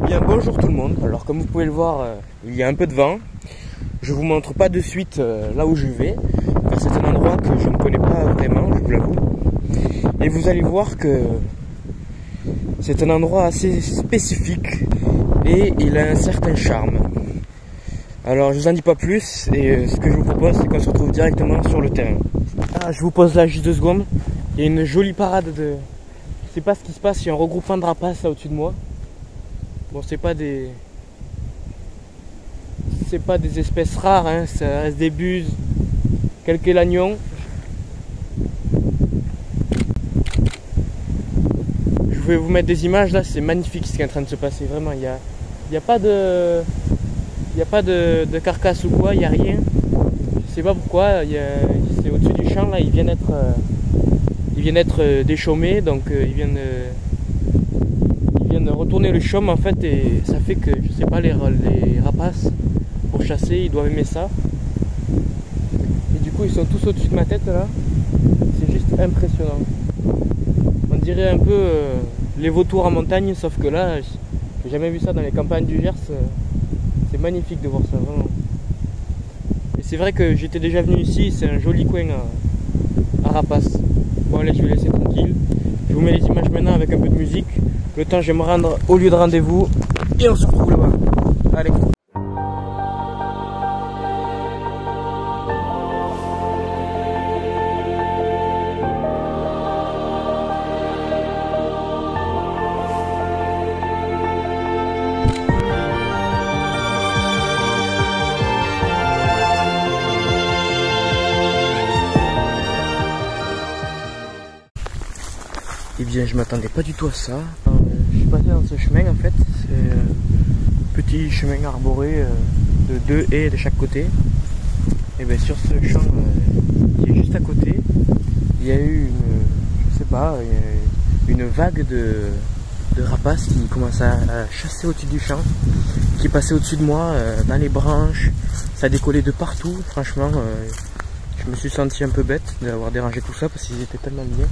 Bien, bonjour tout le monde. Alors comme vous pouvez le voir, il y a un peu de vent. Je vous montre pas de suite là où je vais, car c'est un endroit que je ne connais pas vraiment, je vous l'avoue. Et vous allez voir que c'est un endroit assez spécifique et il a un certain charme. Alors je vous en dis pas plus et ce que je vous propose c'est qu'on se retrouve directement sur le terrain. Ah, je vous pose là juste 2 secondes. Il y a une jolie parade de... Je sais pas ce qui se passe, il y a un regroupement de rapaces là au-dessus de moi. Bon, c'est pas des espèces rares, hein, ça reste des buses, quelques lagnons. Je vais vous mettre des images là, c'est magnifique ce qui est en train de se passer, vraiment. Il y a pas de carcasse ou quoi, il n'y a rien. Je sais pas pourquoi, c'est au-dessus du champ là, ils viennent être déchaumés, donc ils viennent retourner le chaume en fait, et ça fait que je sais pas, les rapaces pour chasser ils doivent aimer ça, et du coup ils sont tous au-dessus de ma tête là, c'est juste impressionnant. On dirait un peu les vautours en montagne, sauf que là j'ai jamais vu ça dans les campagnes du Gers. C'est magnifique de voir ça, vraiment. Et c'est vrai que j'étais déjà venu ici, c'est un joli coin à rapaces. Bon allez, je vais laisser tranquille, je vous mets les images maintenant avec un peu de musique. Le temps, je vais me rendre au lieu de rendez-vous et on se retrouve là-bas. Allez. Eh bien, je m'attendais pas du tout à ça. Je suis passé dans ce chemin en fait, c'est un petit chemin arboré de 2 haies de chaque côté. Et bien sur ce champ qui est juste à côté, il y a eu une vague de rapaces qui commençaient à chasser au-dessus du champ, qui passaient au-dessus de moi, dans les branches, ça décollait de partout. Franchement, je me suis senti un peu bête d'avoir dérangé tout ça parce qu'ils étaient tellement bien.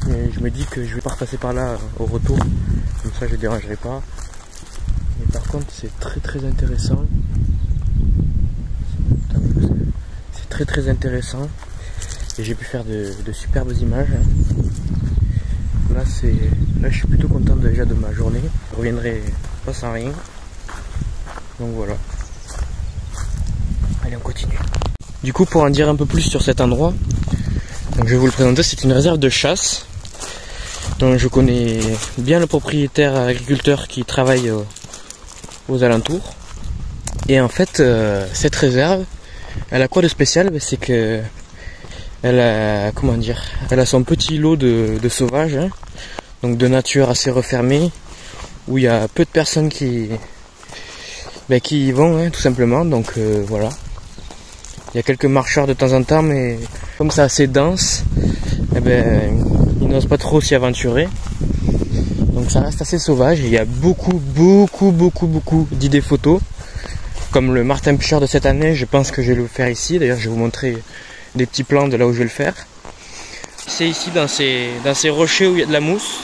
Et je me dis que je vais pas repasser par là au retour, comme ça je dérangerai pas. Mais par contre c'est très intéressant. C'est très intéressant. Et j'ai pu faire de superbes images. Là je suis plutôt content déjà de ma journée. Je reviendrai pas sans rien. Donc voilà. Allez, on continue. Du coup, pour en dire un peu plus sur cet endroit, donc je vais vous le présenter, c'est une réserve de chasse. Donc je connais bien le propriétaire agriculteur qui travaille aux alentours. Et en fait, cette réserve, elle a quoi de spécial? C'est que elle a son petit lot de sauvages, hein, donc de nature assez refermée, où il y a peu de personnes qui y vont, hein, tout simplement. Donc voilà. Il y a quelques marcheurs de temps en temps, mais comme c'est assez dense, ils n'osent pas trop s'y aventurer. Donc ça reste assez sauvage. Et il y a beaucoup d'idées photos. Comme le martin pêcheur de cette année, je pense que je vais le faire ici. D'ailleurs, je vais vous montrer des petits plans de là où je vais le faire. C'est ici, dans ces rochers où il y a de la mousse.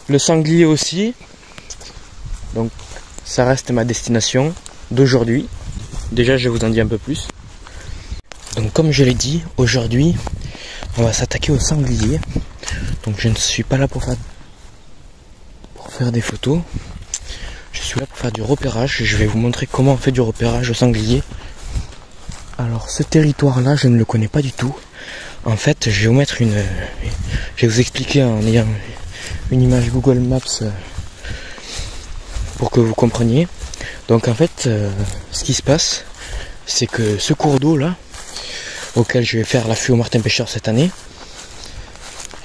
Le sanglier aussi. Donc ça reste ma destination d'aujourd'hui. Déjà je vous en dis un peu plus. Donc comme je l'ai dit, aujourd'hui on va s'attaquer au sanglier. Donc je ne suis pas là pour faire des photos. Je suis là pour faire du repérage. Je vais vous montrer comment on fait du repérage au sanglier. Alors ce territoire là je ne le connais pas du tout. En fait je vais vous expliquer en ayant une image Google Maps pour que vous compreniez. Donc en fait ce qui se passe, c'est que ce cours d'eau là auquel je vais faire l'affût au martin pêcheur cette année,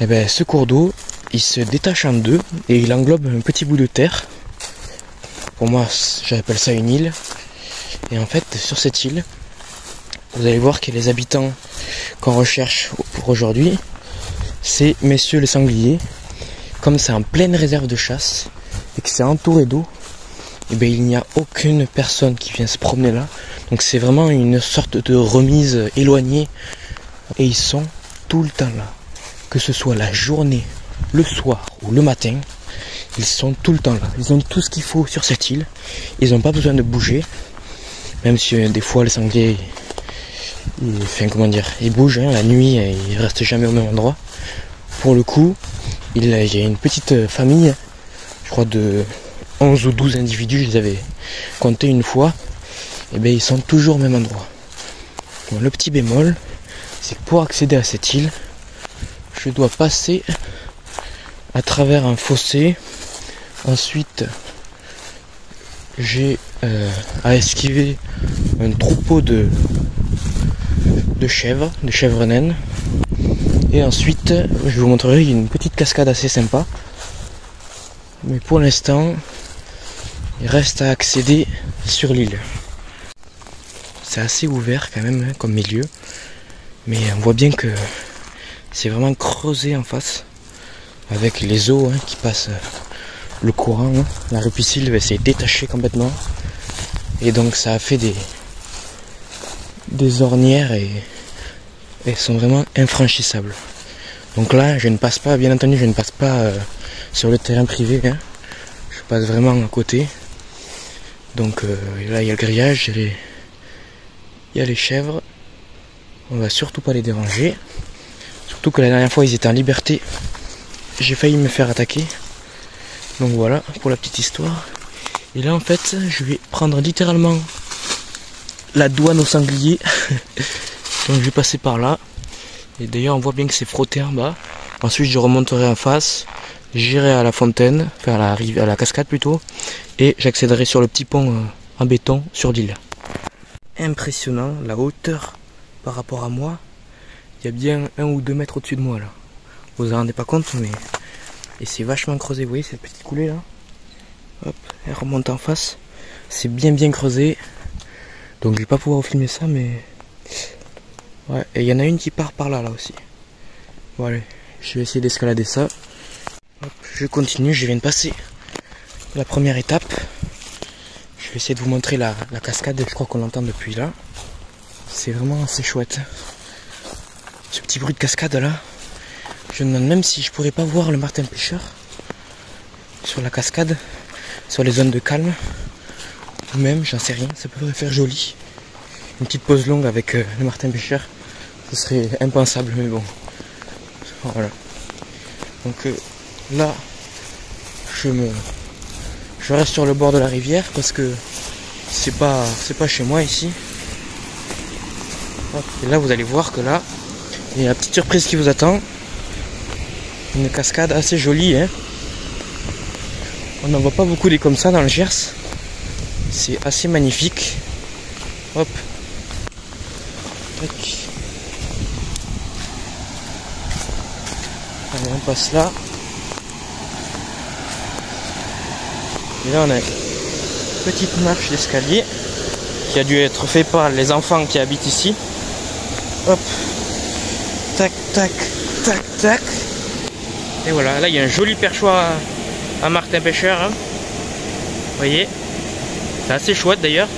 ce cours d'eau il se détache en deux et il englobe un petit bout de terre. Pour moi j'appelle ça une île. Et en fait sur cette île vous allez voir que les habitants qu'on recherche pour aujourd'hui, c'est messieurs les sangliers. Comme c'est en pleine réserve de chasse et que c'est entouré d'eau, il n'y a aucune personne qui vient se promener là. Donc c'est vraiment une sorte de remise éloignée Et ils sont tout le temps là. Que ce soit la journée, le soir ou le matin, ils sont tout le temps là. Ils ont tout ce qu'il faut sur cette île. Ils n'ont pas besoin de bouger. Même si des fois les sangliers, ils bougent hein, la nuit, et ils restent jamais au même endroit. Pour le coup, il y a une petite famille, je crois de 11 ou 12 individus, je les avais comptés une fois. Et bien ils sont toujours au même endroit. Bon, le petit bémol, c'est que pour accéder à cette île, je dois passer à travers un fossé. Ensuite, j'ai à esquiver un troupeau de chèvres, de chèvres naines. Et ensuite, je vous montrerai une petite cascade assez sympa. Mais pour l'instant, il reste à accéder sur l'île. C'est assez ouvert quand même hein, comme milieu. Mais on voit bien que c'est vraiment creusé en face. Avec les eaux hein, qui passent le courant. Hein. La ripisylve s'est détachée complètement. Et donc ça a fait des ornières et elles sont vraiment infranchissables. Donc là, je ne passe pas, bien entendu, je ne passe pas sur le terrain privé. Hein. Je passe vraiment à côté. Donc là, il y a le grillage, il y a les chèvres. On va surtout pas les déranger. Surtout que la dernière fois, ils étaient en liberté. J'ai failli me faire attaquer. Donc voilà, pour la petite histoire. Et là, en fait, je vais prendre littéralement la douane aux sangliers. Donc je vais passer par là. Et d'ailleurs, on voit bien que c'est frotté en bas. Ensuite, je remonterai en face. J'irai à la fontaine, enfin à la cascade plutôt. Et j'accéderai sur le petit pont en béton sur l'île. Impressionnant, la hauteur par rapport à moi. Il y a bien 1 ou 2 mètres au-dessus de moi là. Vous vous en rendez pas compte, mais... Et c'est vachement creusé, vous voyez cette petite coulée là. Hop, elle remonte en face. C'est bien creusé. Donc je vais pas pouvoir filmer ça, mais... Ouais, et il y en a une qui part par là, là aussi. Bon allez, je vais essayer d'escalader ça. Hop, je continue, je viens de passer la première étape. Je vais essayer de vous montrer la cascade, je crois qu'on l'entend depuis là. C'est vraiment assez chouette. Ce petit bruit de cascade là. Je me demande même si je pourrais pas voir le martin pêcheur sur la cascade, sur les zones de calme. Ou même, j'en sais rien, ça pourrait faire joli. Une petite pause longue avec le martin pêcheur, ce serait impensable, mais bon. Voilà. Donc là, je reste sur le bord de la rivière parce que c'est pas chez moi ici. Hop, et là, vous allez voir que là, il y a la petite surprise qui vous attend. Une cascade assez jolie, hein. On n'en voit pas beaucoup des comme ça dans le Gers. C'est assez magnifique. Hop. Tac. Allez, on passe là. Et là, on a une petite marche d'escalier qui a dû être fait par les enfants qui habitent ici. Hop. Tac, tac, tac, tac. Et voilà, là il y a un joli perchoir à martin pêcheur. Hein. Vous voyez, c'est assez chouette d'ailleurs.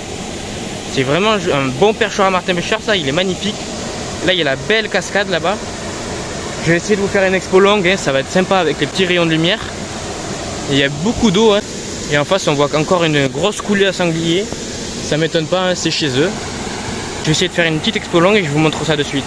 C'est vraiment un bon perchoir à martin pêcheur, ça, il est magnifique. Là il y a la belle cascade là-bas. Je vais essayer de vous faire une expo longue, hein. Ça va être sympa avec les petits rayons de lumière. Et il y a beaucoup d'eau. Hein. Et en face on voit encore une grosse coulée à sanglier. Ça m'étonne pas, hein, c'est chez eux. Je vais essayer de faire une petite expo longue et je vous montre ça de suite.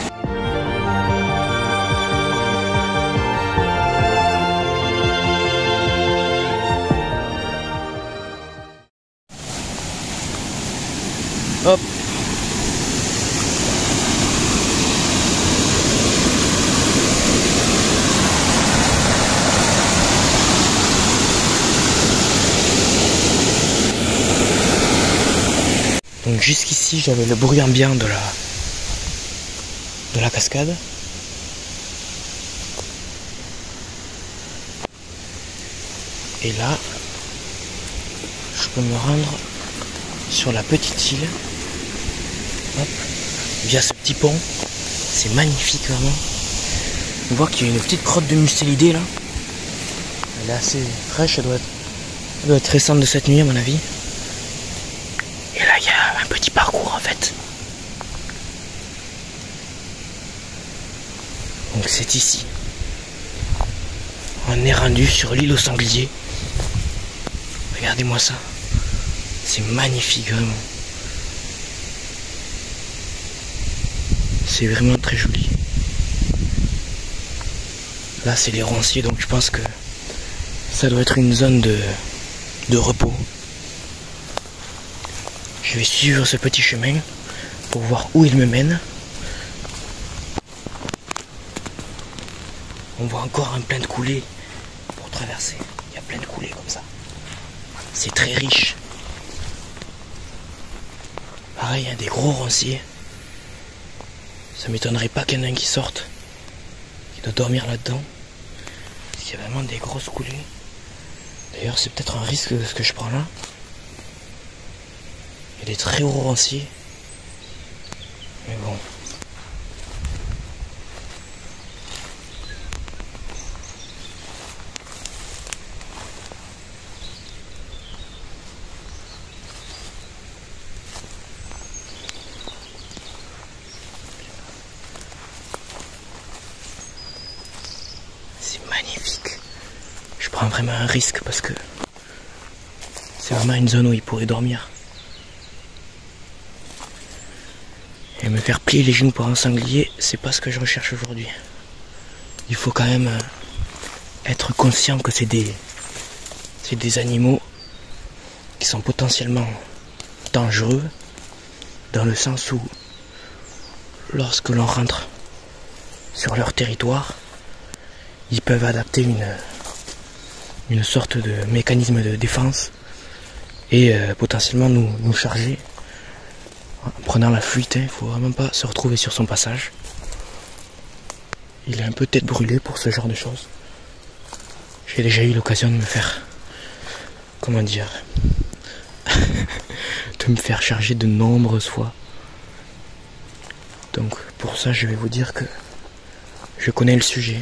Hop. Donc jusqu'ici j'avais le bruit ambiant de la cascade. Et là, je peux me rendre sur la petite île. Hop, via ce petit pont. C'est magnifique vraiment. On voit qu'il y a une petite crotte de mustélidée là. Elle est assez fraîche, elle doit être récente de cette nuit à mon avis. Et là il y a un petit parcours en fait. Donc c'est ici. On est rendu sur l'île aux sangliers. Regardez-moi ça. C'est magnifique vraiment. C'est vraiment très joli. Là c'est les ronciers, donc je pense que ça doit être une zone de repos. Je vais suivre ce petit chemin pour voir où il me mène. On voit encore un plein de coulées pour traverser. Il y a plein de coulées comme ça. C'est très riche. Pareil, il y a des gros ronciers. Ça m'étonnerait pas qu'il y en ait un qui sorte, qui doit dormir là-dedans. Parce qu'il y a vraiment des grosses coulées. D'ailleurs, c'est peut-être un risque ce que je prends là. Il y a des très gros ronciers. Mais bon. C'est magnifique. Je prends vraiment un risque parce que c'est vraiment une zone où il pourrait dormir. Et me faire plier les genoux par un sanglier, c'est pas ce que je recherche aujourd'hui. Il faut quand même être conscient que c'est des animaux qui sont potentiellement dangereux, dans le sens où lorsque l'on rentre sur leur territoire, ils peuvent adapter une sorte de mécanisme de défense et potentiellement nous charger en prenant la fuite. Il faut vraiment pas se retrouver sur son passage. Il est un peu tête brûlée pour ce genre de choses. J'ai déjà eu l'occasion de me faire, comment dire, de me faire charger de nombreuses fois. Donc pour ça je vais vous dire que je connais le sujet.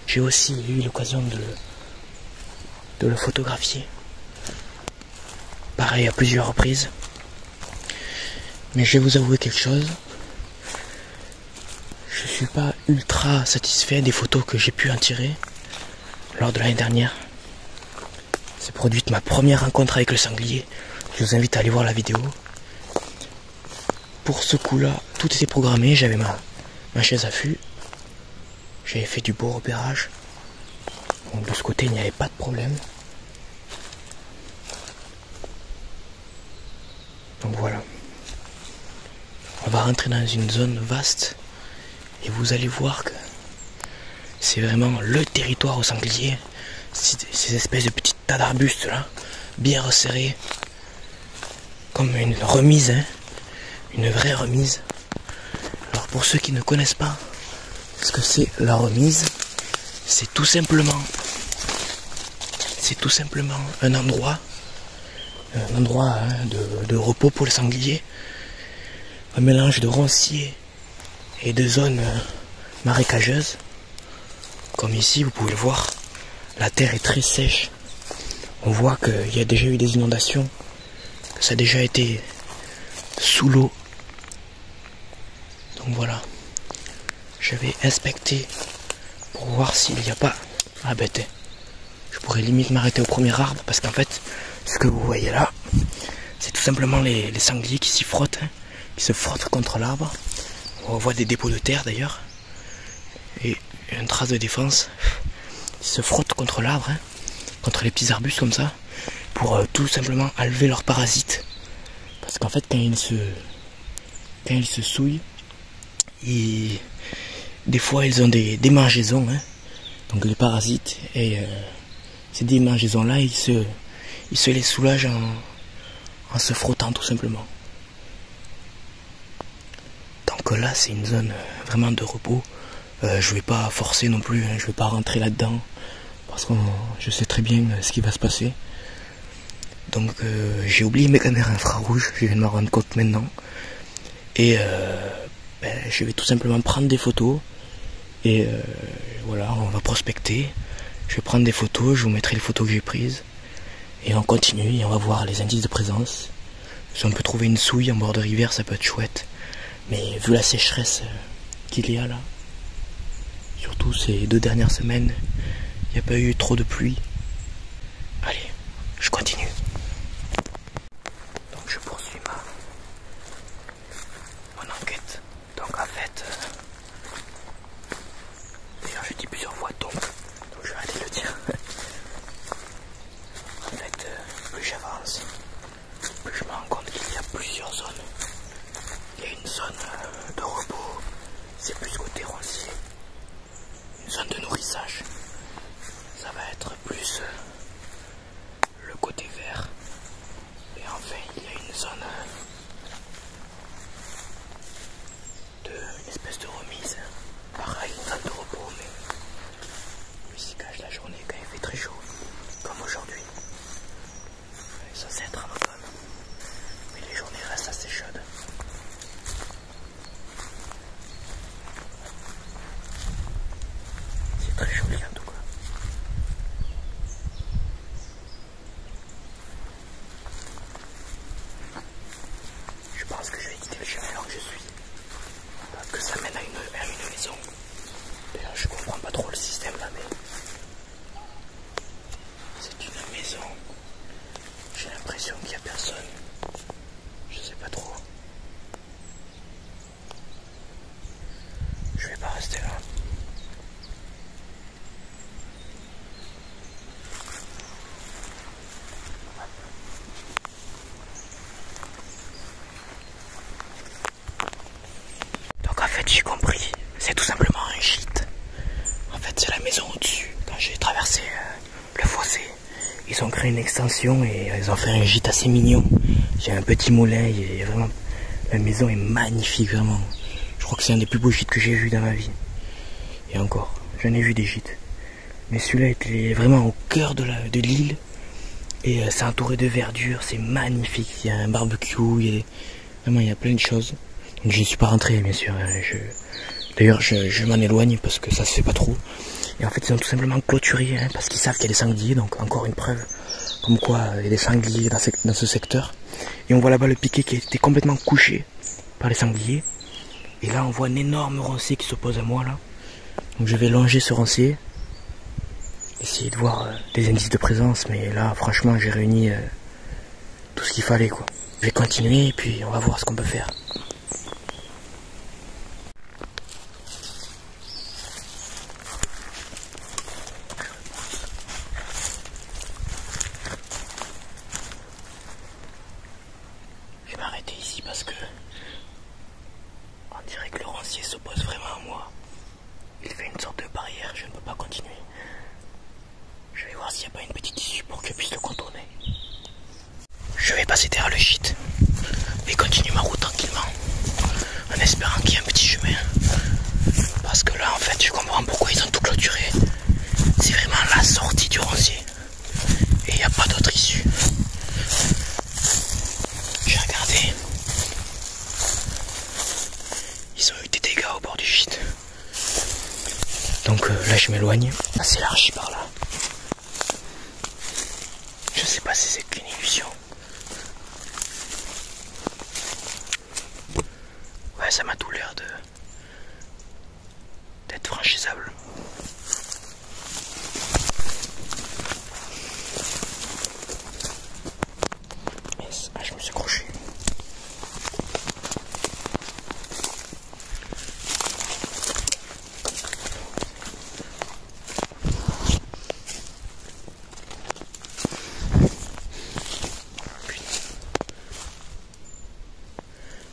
J'ai aussi eu l'occasion de le photographier. Pareil à plusieurs reprises. Mais je vais vous avouer quelque chose. Je suis pas ultra satisfait des photos que j'ai pu en tirer lors de l'année dernière. C'est produite ma première rencontre avec le sanglier. Je vous invite à aller voir la vidéo. Pour ce coup-là, tout était programmé. J'avais ma chaise à fût. J'avais fait du beau repérage. Donc de ce côté, il n'y avait pas de problème. Donc voilà. On va rentrer dans une zone vaste. Et vous allez voir que c'est vraiment le territoire aux sangliers. Ces espèces de petits tas d'arbustes là, bien resserrés. Comme une remise, hein. Une vraie remise. Alors pour ceux qui ne connaissent pas ce que c'est la remise, c'est tout simplement un endroit hein, de repos pour les sangliers. Un mélange de ronciers et de zones marécageuses. Comme ici, vous pouvez le voir, la terre est très sèche. On voit qu'il y a déjà eu des inondations, que ça a déjà été sous l'eau. Donc voilà, je vais inspecter pour voir s'il n'y a pas... Ah bête, je pourrais limite m'arrêter au premier arbre parce qu'en fait, ce que vous voyez là, c'est tout simplement les sangliers qui s'y frottent, hein, qui se frottent contre l'arbre. On voit des dépôts de terre d'ailleurs, et une trace de défense. Ils se frottent contre l'arbre, hein, contre les petits arbustes comme ça, pour tout simplement enlever leurs parasites. Parce qu'en fait, quand ils se souillent, des fois ils ont des démangeaisons, hein, donc les parasites, et ces démangeaisons là, ils se les soulagent en se frottant tout simplement. Donc là c'est une zone vraiment de repos. Je vais pas forcer non plus, hein, je vais pas rentrer là-dedans parce que je sais très bien ce qui va se passer. Donc j'ai oublié mes caméras infrarouges, je viens de m'en rendre compte maintenant. Et je vais tout simplement prendre des photos. Et voilà, on va prospecter. Je vais prendre des photos, je vous mettrai les photos que j'ai prises. Et on continue et on va voir les indices de présence. Si on peut trouver une souille en bord de rivière, ça peut être chouette. Mais vu la sécheresse qu'il y a là, Surtout ces 2 dernières semaines, il n'y a pas eu trop de pluie. Allez, je continue. Donc je poursuis mon enquête. Donc en fait, d'ailleurs je dis plusieurs fois donc je vais arrêter de le dire. En fait, plus j'avance, plus je me rends compte qu'il y a plusieurs zones. Il y a une zone de repos, c'est plus côté roncier. Une zone de nourrissage, ça va être plus le côté vert. Et enfin, il y a une zone une espèce de remise. Pareil, une zone de repos, mais lui s'y cache la journée quand il fait très chaud, comme aujourd'hui. Ça c'est être en automne, mais les journées restent assez chaudes. C'est très joli en tout cas. Je pense que je vais quitter le chemin alors que je suis, parce que ça mène à une maison. D'ailleurs je comprends pas trop le système là, mais c'est une maison. J'ai l'impression qu'il n'y a personne. Je sais pas trop. Je vais pas rester là. Donc en fait j'ai compris. C'est tout simplement un gîte. En fait c'est la maison au-dessus. Quand j'ai traversé le fossé, ils ont créé une extension et ils ont fait un gîte assez mignon. J'ai un petit moulin et vraiment la maison est magnifique vraiment. Je crois que c'est un des plus beaux gîtes que j'ai vu dans ma vie. Et encore, j'en ai vu des gîtes. Mais celui-là était vraiment au cœur de l'île. Et c'est entouré de verdure, c'est magnifique. Il y a un barbecue, vraiment il y a plein de choses. Donc je ne suis pas rentré bien sûr. D'ailleurs je m'en éloigne parce que ça se fait pas trop. Et en fait ils ont tout simplement clôturé parce qu'ils savent qu'il y a des sangliers. Donc encore une preuve comme quoi il y a des sangliers dans ce secteur. Et on voit là-bas le piquet qui a été complètement couché par les sangliers. Et là on voit un énorme roncier qui s'oppose à moi là. Donc je vais longer ce roncier. Essayer de voir des indices de présence. Mais là franchement j'ai réuni tout ce qu'il fallait quoi. Je vais continuer et puis on va voir ce qu'on peut faire. Je vais m'arrêter ici parce que on dirait que le roncier s'oppose vraiment à moi. Il fait une sorte de barrière, je ne peux pas continuer. Je vais voir s'il n'y a pas une petite issue pour que je puisse le contourner. Je vais passer derrière le gîte et continuer ma route tranquillement, en espérant qu'il y ait un petit chemin. Parce que là en fait je comprends pourquoi ils ont tout clôturé. C'est vraiment la sortie du roncier. Et il n'y a pas d'autre issue. J'ai regardé. Ils ont eu des dégâts au bord du gîte. Donc là je m'éloigne. Ah, c'est élargi par là. Je sais pas si c'est qu'une illusion. Ouais, ça m'a tout l'air d'être franchisable. Yes. Ah, je me suis accroché.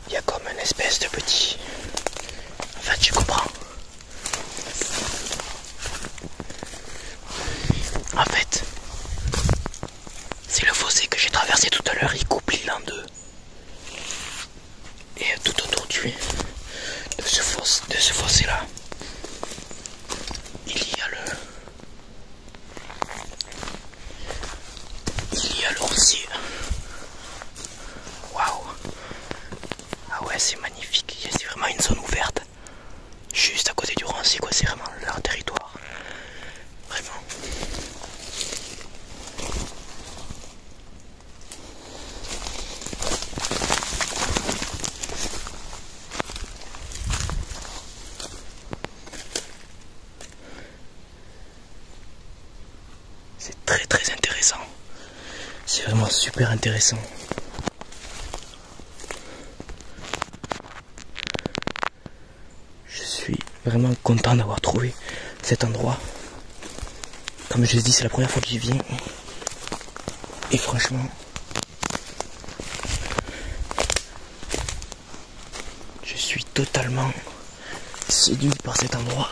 Il y a comme une espèce de petit... En fait, tu comprends. En fait, c'est le fossé que j'ai traversé tout à l'heure, il coupe l'île en deux. Et tout autour de ce fossé là, il y a le roncier. Waouh. Ah ouais, c'est magnifique, c'est vraiment une zone ouverte. Juste à côté du roncier quoi, c'est vraiment leur territoire. Vraiment. très très intéressant. C'est vraiment super intéressant. Je suis vraiment content d'avoir trouvé cet endroit. Comme je l'ai dit, c'est la première fois que j'y viens. Et franchement, je suis totalement séduit par cet endroit.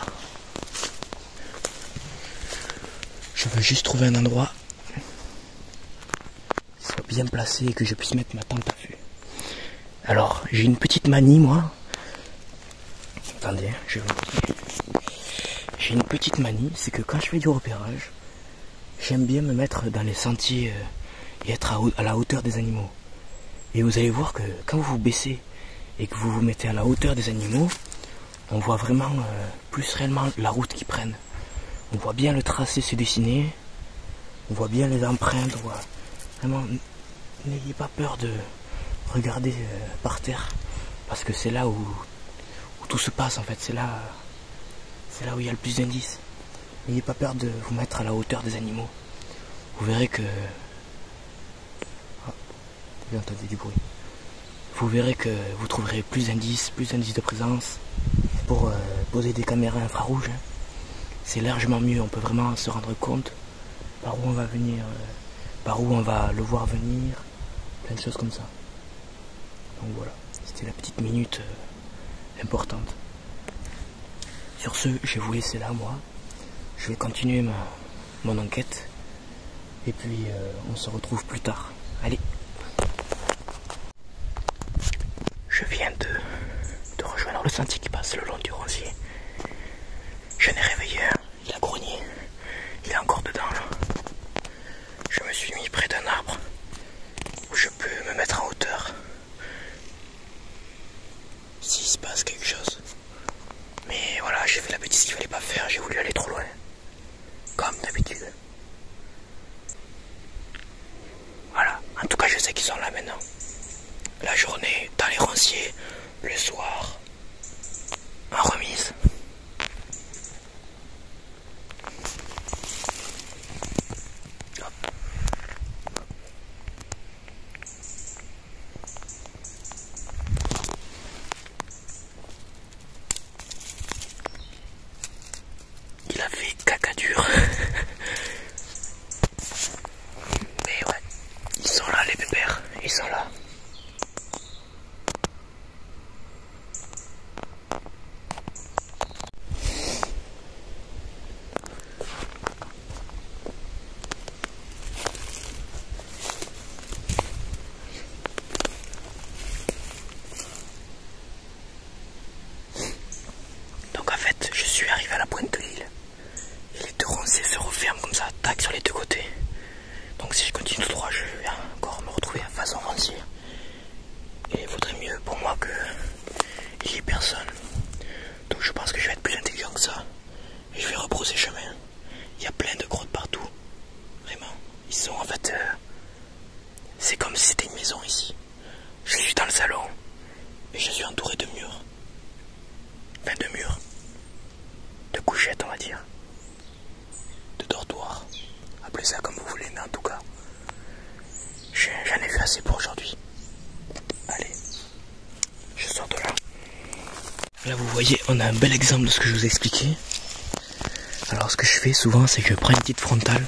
Je veux juste trouver un endroit qui soit bien placé et que je puisse mettre ma tente à vue. Alors, j'ai une petite manie, moi. Attendez, je vais vous dire. J'ai une petite manie, c'est que quand je fais du repérage, j'aime bien me mettre dans les sentiers et être à la hauteur des animaux. Et vous allez voir que quand vous vous baissez et que vous vous mettez à la hauteur des animaux, on voit vraiment plus réellement la route qu'ils prennent. On voit bien le tracé se dessiner, on voit bien les empreintes, on voit vraiment, n'ayez pas peur de regarder par terre, parce que c'est là où tout se passe en fait, c'est là où il y a le plus d'indices. N'ayez pas peur de vous mettre à la hauteur des animaux. Vous verrez que... vous entendez du bruit. Vous verrez que vous trouverez plus d'indices de présence pour poser des caméras infrarouges. C'est largement mieux, on peut vraiment se rendre compte par où on va venir, par où on va le voir venir, plein de choses comme ça. Donc voilà, c'était la petite minute importante. Sur ce, je vais vous laisser là, moi. Je vais continuer mon enquête. Et puis, on se retrouve plus tard. Allez. Je viens de rejoindre le sentier qui passe le long du Roncier. Je n'ai réveillé un. Il a grogné. Il est encore dedans, là. Je me suis mis près d'un arbre où je peux me mettre en hauteur. S'il se passe quelque chose. Mais voilà, j'ai fait la bêtise qu'il fallait pas faire. J'ai voulu aller trop loin. Comme d'habitude. Voilà. En tout cas, je sais qu'ils sont là maintenant. La journée, dans les Ronciers. Le soir, en remise. Il a fait caca dur. Mais ouais, ils sont là les pépères, ils sont là. Donc en fait, je suis arrivé à la pointe de l'île. Et les deux ronciers se referment comme ça, tac, sur les deux côtés. Donc si je continue tout droit, je vais encore me retrouver à façon roncier. Et il vaudrait mieux pour moi qu'il n'y ait personne. Donc je pense que je vais être plus intelligent que ça. Et je vais rebrousser chemin. Il y a plein de grottes partout. Vraiment. Ils sont en fait... c'est comme si c'était une maison ici. Je suis dans le salon. Et je suis entouré de murs. Enfin de murs. De couchettes on va dire. De dortoirs. Appelez ça comme vous voulez, mais en tout cas, j'en ai vu assez pour aujourd'hui. Allez, je sors de là. Là vous voyez, on a un bel exemple de ce que je vous ai expliqué. Alors ce que je fais souvent, c'est que je prends une petite frontale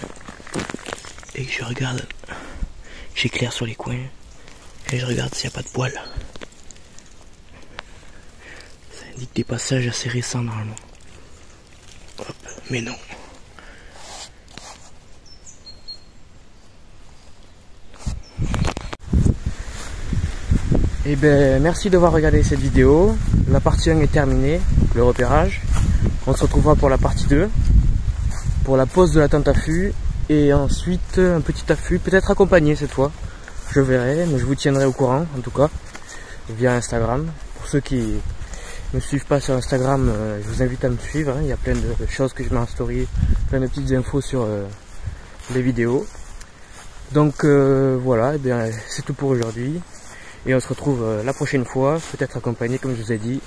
et que je regarde, j'éclaire sur les coins et je regarde s'il n'y a pas de poils. Ça indique des passages assez récents normalement. Hop, mais non. Et ben merci d'avoir regardé cette vidéo. La partie 1 est terminée, le repérage. On se retrouvera pour la partie 2, pour la pose de la tente à fût, et ensuite un petit affût, peut-être accompagné cette fois. Je verrai, mais je vous tiendrai au courant en tout cas, via Instagram. Pour ceux qui ne me suivent pas sur Instagram, je vous invite à me suivre, hein. Il y a plein de choses que je mets en story, plein de petites infos sur les vidéos. Donc voilà, et bien c'est tout pour aujourd'hui. Et on se retrouve la prochaine fois, peut-être accompagné comme je vous ai dit,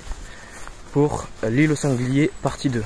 pour l'île aux sangliers partie 2.